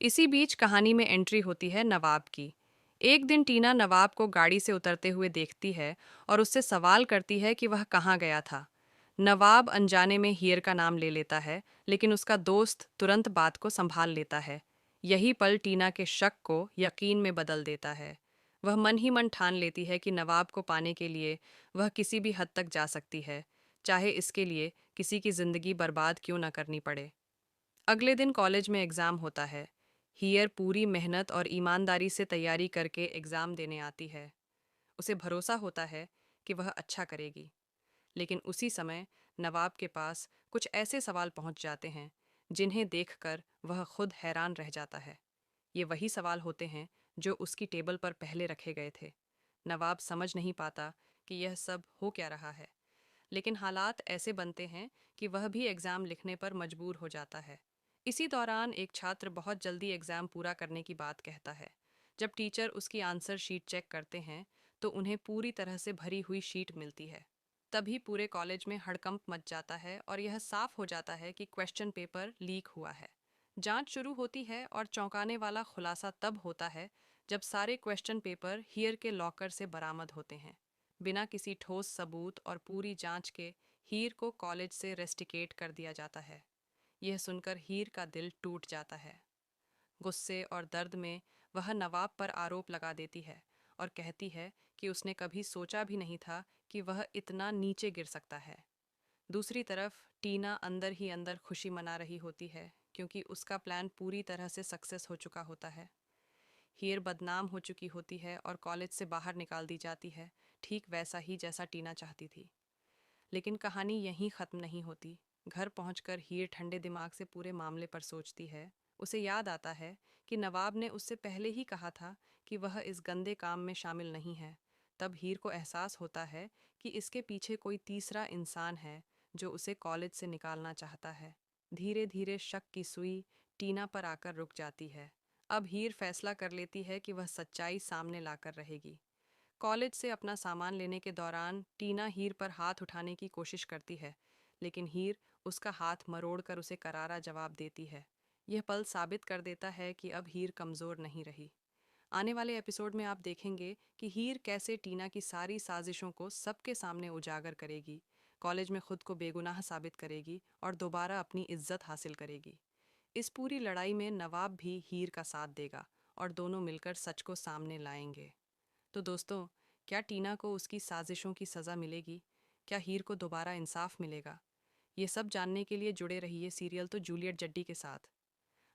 इसी बीच कहानी में एंट्री होती है नवाब की। एक दिन टीना नवाब को गाड़ी से उतरते हुए देखती है और उससे सवाल करती है कि वह कहाँ गया था। नवाब अनजाने में हीर का नाम ले लेता है, लेकिन उसका दोस्त तुरंत बात को संभाल लेता है। यही पल टीना के शक को यकीन में बदल देता है। वह मन ही मन ठान लेती है कि नवाब को पाने के लिए वह किसी भी हद तक जा सकती है, चाहे इसके लिए किसी की जिंदगी बर्बाद क्यों न करनी पड़े। अगले दिन कॉलेज में एग्ज़ाम होता है। हीयर पूरी मेहनत और ईमानदारी से तैयारी करके एग्ज़ाम देने आती है। उसे भरोसा होता है कि वह अच्छा करेगी। लेकिन उसी समय नवाब के पास कुछ ऐसे सवाल पहुंच जाते हैं जिन्हें देखकर वह खुद हैरान रह जाता है। ये वही सवाल होते हैं जो उसकी टेबल पर पहले रखे गए थे। नवाब समझ नहीं पाता कि यह सब हो क्या रहा है, लेकिन हालात ऐसे बनते हैं कि वह भी एग्ज़ाम लिखने पर मजबूर हो जाता है। इसी दौरान एक छात्र बहुत जल्दी एग्ज़ाम पूरा करने की बात कहता है। जब टीचर उसकी आंसर शीट चेक करते हैं तो उन्हें पूरी तरह से भरी हुई शीट मिलती है। तभी पूरे कॉलेज में हड़कंप मच जाता है और यह साफ हो जाता है कि क्वेश्चन पेपर लीक हुआ है। जांच शुरू होती है और चौंकाने वाला खुलासा तब होता है जब सारे क्वेश्चन पेपर हीयर के लॉकर से बरामद होते हैं। बिना किसी ठोस सबूत और पूरी जांच के हीर को कॉलेज से रेस्टिकेट कर दिया जाता है। यह सुनकर हीर का दिल टूट जाता है। गुस्से और दर्द में वह नवाब पर आरोप लगा देती है और कहती है कि उसने कभी सोचा भी नहीं था कि वह इतना नीचे गिर सकता है। दूसरी तरफ टीना अंदर ही अंदर खुशी मना रही होती है, क्योंकि उसका प्लान पूरी तरह से सक्सेस हो चुका होता है। हीर बदनाम हो चुकी होती है और कॉलेज से बाहर निकाल दी जाती है, ठीक वैसा ही जैसा टीना चाहती थी। लेकिन कहानी यहीं ख़त्म नहीं होती। घर पहुंचकर हीर ठंडे दिमाग से पूरे मामले पर सोचती है। उसे याद आता है कि नवाब ने उससे पहले ही कहा था कि वह इस गंदे काम में शामिल नहीं है। तब हीर को एहसास होता है कि इसके पीछे कोई तीसरा इंसान है जो उसे कॉलेज से निकालना चाहता है। धीरे धीरे शक की सुई टीना पर आकर रुक जाती है। अब हीर फैसला कर लेती है कि वह सच्चाई सामने लाकर रहेगी। कॉलेज से अपना सामान लेने के दौरान टीना हीर पर हाथ उठाने की कोशिश करती है, लेकिन हीर उसका हाथ मरोड़कर उसे करारा जवाब देती है। यह पल साबित कर देता है कि अब हीर कमज़ोर नहीं रही। आने वाले एपिसोड में आप देखेंगे कि हीर कैसे टीना की सारी साजिशों को सबके सामने उजागर करेगी, कॉलेज में खुद को बेगुनाह साबित करेगी और दोबारा अपनी इज्जत हासिल करेगी। इस पूरी लड़ाई में नवाब भी हीर का साथ देगा और दोनों मिलकर सच को सामने लाएंगे। तो दोस्तों, क्या टीना को उसकी साजिशों की सज़ा मिलेगी? क्या हीर को दोबारा इंसाफ मिलेगा? ये सब जानने के लिए जुड़े रहिए सीरियल तो जूलियट जड्डी के साथ।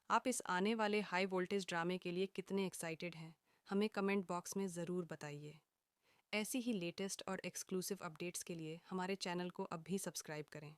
आप इस आने वाले हाई वोल्टेज ड्रामे के लिए कितने एक्साइटेड हैं? हमें कमेंट बॉक्स में ज़रूर बताइए। ऐसी ही लेटेस्ट और एक्सक्लूसिव अपडेट्स के लिए हमारे चैनल को अब भी सब्सक्राइब करें।